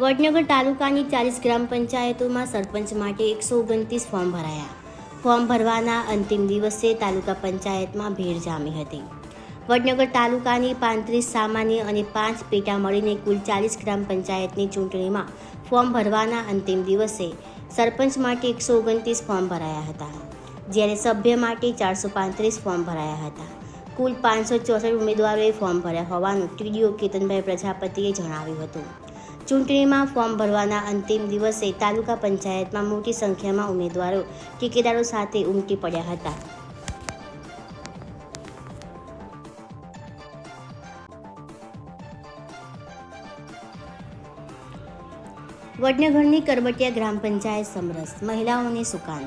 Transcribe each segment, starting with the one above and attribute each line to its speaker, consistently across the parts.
Speaker 1: વડનગર તાલુકાની 40 ગ્રામ પંચાયતોમાં સરપંચ માટે 129 ફોર્મ ભરાયા. ફોર્મ ભરવાના અંતિમ દિવસે તાલુકા પંચાયતમાં ભીડ જામી હતી. વડનગર તાલુકાની 35 સામાન્ય અને 5 પેટા મળીને કુલ 40 ગ્રામ પંચાયતની ચૂંટણીમાં ફોર્મ ભરવાના અંતિમ દિવસે સરપંચ માટે 129 ફોર્મ ભરાયા હતા, જ્યારે સભ્ય માટે 435 ફોર્મ ભરાયા હતા. કુલ 564 ઉમેદવારોએ ફોર્મ ભર્યા હોવાનું ટીડીઓ કેતનભાઈ પ્રજાપતિએ જણાવ્યું હતું. ચૂંટણીમાં ફોર્મ ભરવાના અંતિમ દિવસે તાલુકા પંચાયતમાં મોટી સંખ્યામાં ઉમેદવારો ટેકેદારો સાથે ઉમટી પડ્યા હતા. વડનગરની કરબટિયા ગ્રામ પંચાયત સમરસ, મહિલાઓને સુકાન.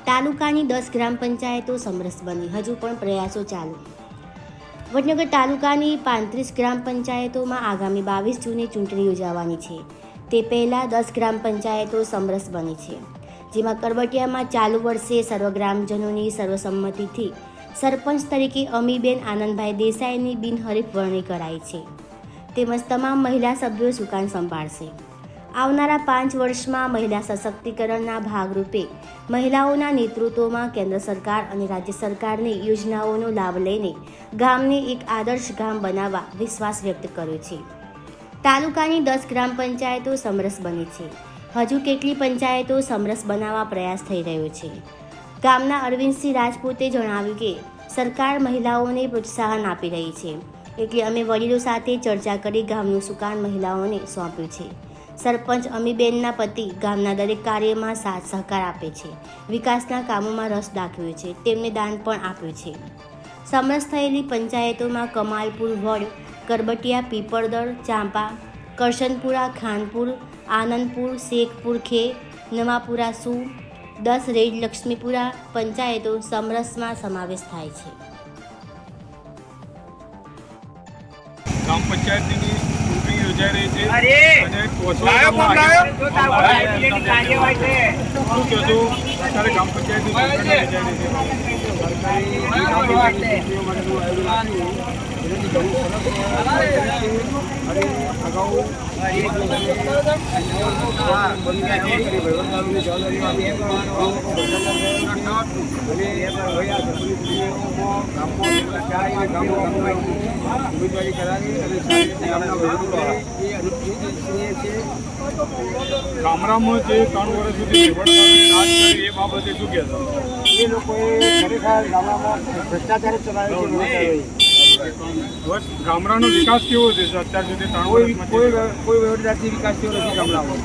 Speaker 1: તાલુકાની 10 ગ્રામ પંચાયતો સમરસ બની, હજુ પણ પ્રયાસો ચાલુ. વડનગર તાલુકાની 35 ગ્રામ પંચાયતોમાં આગામી 22 જૂને ચૂંટણી યોજાવાની છે. તે પહેલાં 10 ગ્રામ પંચાયતો સમરસ બની છે, જેમાં કરબટિયામાં ચાલુ વર્ષે સર્વ ગ્રામજનોની સર્વસંમતિથી સરપંચ તરીકે અમીબેન આનંદભાઈ દેસાઈની બિનહરીફ વરણી કરાઈ છે. તેમજ તમામ મહિલા સભ્યો સુકાન સંભાળશે. આવનારા 5 વર્ષમાં મહિલા સશક્તિકરણના ભાગરૂપે મહિલાઓના નેતૃત્વમાં કેન્દ્ર સરકાર અને રાજ્ય સરકારની યોજનાઓનો લાભ લઈને ગામને એક આદર્શ ગામ બનાવવા વિશ્વાસ વ્યક્ત કર્યો છે. તાલુકાની 10 ગ્રામ પંચાયતો સમરસ બની છે. હજુ કેટલી પંચાયતો સમરસ બનાવવા પ્રયાસ થઈ રહ્યો છે. ગામના અરવિંદસિંહ રાજપૂતે જણાવ્યું કે સરકાર મહિલાઓને પ્રોત્સાહન આપી રહી છે, એટલે અમે વડીલો સાથે ચર્ચા કરી ગામનું સુકાન મહિલાઓને સોંપ્યું છે. સરપંચ અમીબેનના પતિ ગામના દરેક કાર્યમાં સાથ સહકાર આપે છે. વિકાસના કામોમાં રસ દાખવ્યો છે. તેમને દાન પણ આપ્યું છે. સમરસ થયેલી પંચાયતોમાં કમાલપુર વડ, કરબટિયા, પીપળદર, ચાંપા, કરશનપુરા, ખાનપુર, આનંદપુર, શેખપુર ખે, નવાપુરા સુ, 10 રેડ લક્ષ્મીપુરા પંચાયતો સમરસમાં સમાવેશ થાય છે.
Speaker 2: ગ્રામ પંચાયતની ચૂંટણી યોજાઈ રહી છે અને અત્યારે ગ્રામ પંચાયતની ચૂંટણી યોજાઈ રહી ગામડામાં જે 3 વર્ષ સુધી એ બાબતે શું કહેશો?
Speaker 3: એ લોકોએ ખરેખર ગામડામાં ભ્રષ્ટાચાર ચલાવ્યો છે.
Speaker 2: ગામડાનો વિકાસ કેવો છે અત્યાર સુધી? 3 વર્ષમાં
Speaker 3: કોઈ વ્યવસ્થાથી વિકાસ થયો નથી ગામડામાં.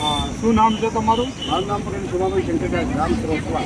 Speaker 2: હા, શું નામ છે તમારું?
Speaker 3: મારું નામ પણ સુમાભાઈ શંકરદાસ, ગ્રામ સરસ્વા.